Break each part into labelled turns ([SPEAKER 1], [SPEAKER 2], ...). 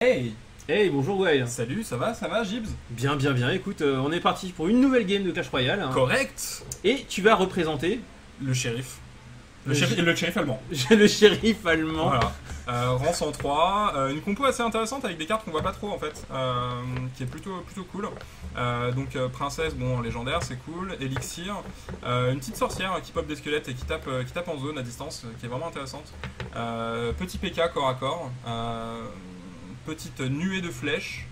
[SPEAKER 1] Hey!
[SPEAKER 2] Hey, bonjour Wael.
[SPEAKER 1] Salut, ça va, Gibbs?
[SPEAKER 2] Bien, bien, bien. Écoute, on est parti pour une nouvelle game de Clash Royale. Hein.
[SPEAKER 1] Correct!
[SPEAKER 2] Et tu vas représenter
[SPEAKER 1] Le shérif. Le shérif allemand.
[SPEAKER 2] le shérif allemand.
[SPEAKER 1] Voilà. Rang 103, une compo assez intéressante avec des cartes qu'on voit pas trop en fait, qui est plutôt cool. Donc princesse, bon légendaire, c'est cool. Élixir, une petite sorcière qui pop des squelettes et qui tape en zone à distance, qui est vraiment intéressante. Petit PK corps à corps, petite nuée de flèches.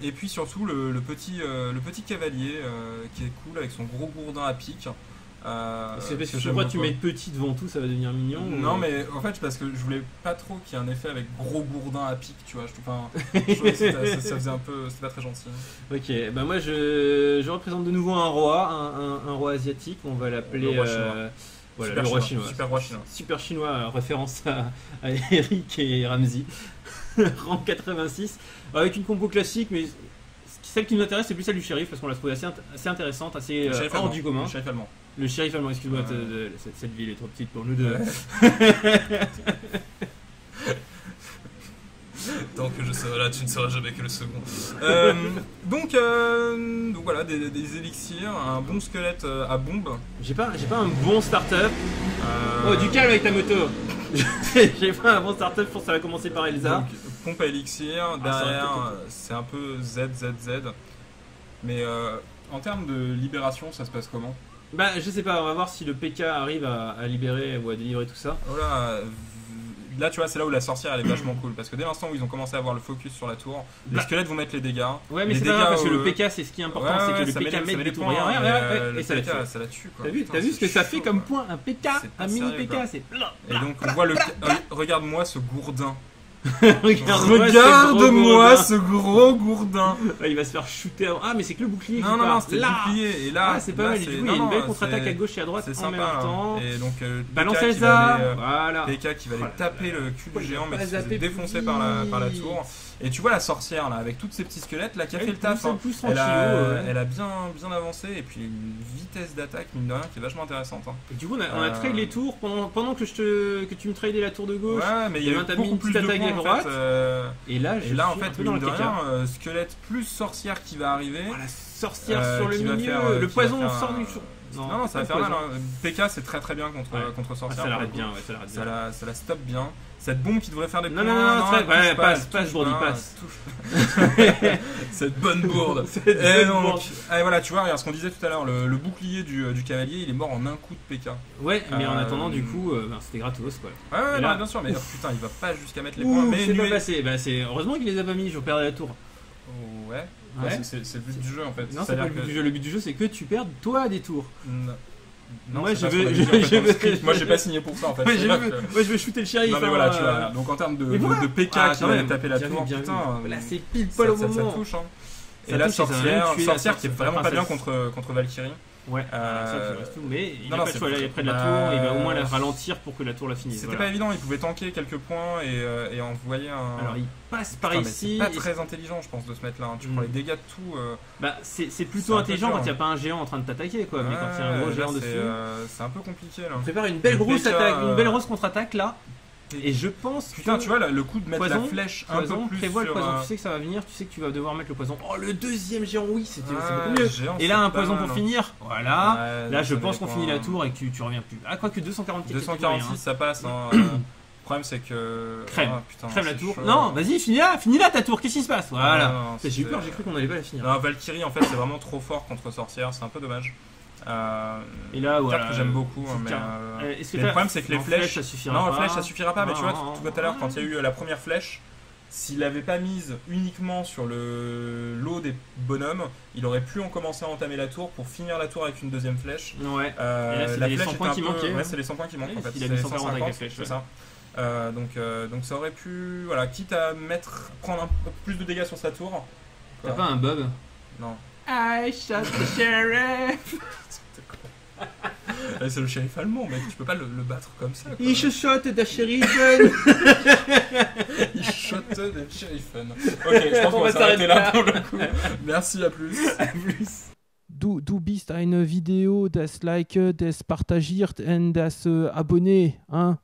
[SPEAKER 1] Et puis surtout le petit cavalier qui est cool avec son gros gourdin à pic.
[SPEAKER 2] C'est parce que je crois que tu mets petit devant tout, ça va devenir mignon.
[SPEAKER 1] Non, mais en fait, parce que je voulais pas trop qu'il y ait un effet avec gros gourdin à pic, tu vois. Je trouvais que ça faisait un peu. C'était pas très gentil.
[SPEAKER 2] Ok, bah moi je représente de nouveau un roi, un roi asiatique, on va l'appeler.
[SPEAKER 1] Le roi chinois.
[SPEAKER 2] Voilà,
[SPEAKER 1] Super
[SPEAKER 2] le roi
[SPEAKER 1] chinois,
[SPEAKER 2] chinois.
[SPEAKER 1] super roi chinois.
[SPEAKER 2] Super chinois, référence à Eric et Ramsey. Rang 86. Avec une compo classique, mais celle qui nous intéresse, c'est plus celle du shérif, parce qu'on l'a trouvée assez intéressante, assez hors du commun.
[SPEAKER 1] Le shérif allemand.
[SPEAKER 2] Le shérif allemand, excuse-moi, cette ville est trop petite pour nous deux.
[SPEAKER 1] Tant que je serai là, tu ne seras jamais que le second. Donc voilà, des élixirs, un bon squelette à bombe.
[SPEAKER 2] J'ai pas un bon startup. Oh, du calme avec ta moto. J'ai pas un bon startup, je pense que ça va commencer par Elsa.
[SPEAKER 1] Donc, pompe à élixir, derrière c'est un peu ZZZ. Mais en termes de libération, ça se passe comment?
[SPEAKER 2] Bah, je sais pas, on va voir si le PK arrive à libérer ou à délivrer tout ça.
[SPEAKER 1] Voilà. Là, tu vois, c'est là où la sorcière elle est vachement cool. Parce que dès l'instant où ils ont commencé à avoir le focus sur la tour, les squelettes vont mettre les dégâts.
[SPEAKER 2] Ouais, mais c'est pas grave parce que le PK, c'est ce qui est important, c'est que le PK met
[SPEAKER 1] les
[SPEAKER 2] des tours.
[SPEAKER 1] points.
[SPEAKER 2] Et ça
[SPEAKER 1] la tue.
[SPEAKER 2] T'as vu ce que ça fait comme point? Un PK, un mini PK, c'est.
[SPEAKER 1] Et donc, on voit le. Regarde-moi ce gourdin.
[SPEAKER 2] Regarde-moi
[SPEAKER 1] ce gros gourdin.
[SPEAKER 2] Ouais, il va se faire shooter. Ah, mais c'est que le bouclier.
[SPEAKER 1] Non, c'était le bouclier. Et là,
[SPEAKER 2] c'est pas mal. Du coup, il y a une belle contre-attaque à gauche et à droite en même temps.
[SPEAKER 1] Et donc,
[SPEAKER 2] balance Elsa. Voilà.
[SPEAKER 1] PK qui va aller taper le cul du géant, mais qui se fait défoncer par la tour. Et tu vois la sorcière là, avec tous ces petits squelettes là, qui a fait le taf. Elle a bien avancé et puis une vitesse d'attaque mine de rien qui est vachement intéressante.
[SPEAKER 2] Et du coup, on a trade les tours pendant que tu me tradais la tour de gauche.
[SPEAKER 1] Ouais, mais il y a beaucoup plus de points en fait.
[SPEAKER 2] Et là,
[SPEAKER 1] en fait, mine de rien, squelette plus sorcière qui va arriver.
[SPEAKER 2] La sorcière sur le milieu, le poison sort du jour.
[SPEAKER 1] Non, ça va faire mal. PK c'est très bien contre sorcière.
[SPEAKER 2] Ça l'arrête bien,
[SPEAKER 1] ça la stoppe bien. Cette bombe qui devrait faire des points.
[SPEAKER 2] Non, passe, Bourdi, passe.
[SPEAKER 1] Cette bonne bourde. Et donc, voilà, tu vois, regarde ce qu'on disait tout à l'heure, le bouclier du cavalier, il est mort en un coup de PK.
[SPEAKER 2] Ouais, mais en attendant, du coup, c'était gratos quoi.
[SPEAKER 1] Ouais, là, bien sûr, mais putain, il va pas jusqu'à mettre les points. Mais
[SPEAKER 2] c'est pas passé. Bah, c'est heureusement qu'il les a pas mis, je perdais la tour.
[SPEAKER 1] Ouais. C'est le but du jeu en fait.
[SPEAKER 2] Non, c'est pas le but du jeu. Le but du jeu, c'est que tu perdes toi des tours.
[SPEAKER 1] Non,
[SPEAKER 2] moi
[SPEAKER 1] j'ai pas signé pour ça en fait.
[SPEAKER 2] Moi je veux shooter le shérif.
[SPEAKER 1] Non mais voilà, tu vois. Donc en termes de PK qui va taper la tour, putain.
[SPEAKER 2] Là c'est pile poil au moment.
[SPEAKER 1] Ça touche. Et la sorcière qui est vraiment pas bien contre Valkyrie.
[SPEAKER 2] Ouais, mais il n'a pas le choix, là il est près de la tour, il va au moins la ralentir pour que la tour la finisse.
[SPEAKER 1] C'était pas évident, il pouvait tanker quelques points et envoyer un.
[SPEAKER 2] Alors il passe par ici.
[SPEAKER 1] C'est pas très intelligent, je pense, de se mettre là. Tu prends les dégâts de tout.
[SPEAKER 2] Bah, c'est plutôt intelligent quand il n'y a pas un géant en train de t'attaquer, quoi. Mais quand il y a un gros géant dessus.
[SPEAKER 1] C'est un peu compliqué là.
[SPEAKER 2] On prépare une belle grosse attaque, une belle grosse contre-attaque là. Et je pense
[SPEAKER 1] putain, tu vois le coup de mettre la flèche un peu plus
[SPEAKER 2] prévois le poison, tu sais que ça va venir, tu sais que tu vas devoir mettre le poison. Oh, le deuxième géant, oui, c'est beaucoup mieux. Et là un poison pour finir. Voilà. Là je pense qu'on finit la tour et que tu reviens plus. Ah, quoique
[SPEAKER 1] 246 ça passe. Le problème c'est que
[SPEAKER 2] crème la tour. Non, vas-y, finis là ta tour. Qu'est-ce qui se passe? Voilà. J'ai eu peur, j'ai cru qu'on allait pas la finir.
[SPEAKER 1] Non, Valkyrie en fait c'est vraiment trop fort contre sorcière, c'est un peu dommage.
[SPEAKER 2] Et là,
[SPEAKER 1] voilà, que j'aime beaucoup, mais le problème c'est que les flèches,
[SPEAKER 2] ça suffira pas.
[SPEAKER 1] Flèche ça suffira pas, mais tu vois, tout à l'heure quand il y a eu la première flèche, s'il l'avait pas mise uniquement sur le lot des bonhommes, il aurait pu en commencer à entamer la tour pour finir la tour avec une deuxième flèche.
[SPEAKER 2] Ouais. Et là, c'est les 100 points qui manquaient.
[SPEAKER 1] Ouais, c'est les 100 points qui manquent en fait.
[SPEAKER 2] Il a mis 140 avec la flèche.
[SPEAKER 1] C'est ça. Donc ça aurait pu, voilà, quitte à prendre un peu plus de dégâts sur sa tour.
[SPEAKER 2] T'as pas un Bob?
[SPEAKER 1] Non.
[SPEAKER 2] I shot the sheriff.
[SPEAKER 1] C'est le shérif allemand, mec, tu peux pas le battre comme ça. Quoi.
[SPEAKER 2] Il shot the sheriff.
[SPEAKER 1] Il shot the sheriff. Ok, je pense qu'on va s'arrêter là pour le coup. Merci, à plus.
[SPEAKER 2] À plus.
[SPEAKER 3] Du bist eine Video, das Like, das Partagiert und das Abonné, hein.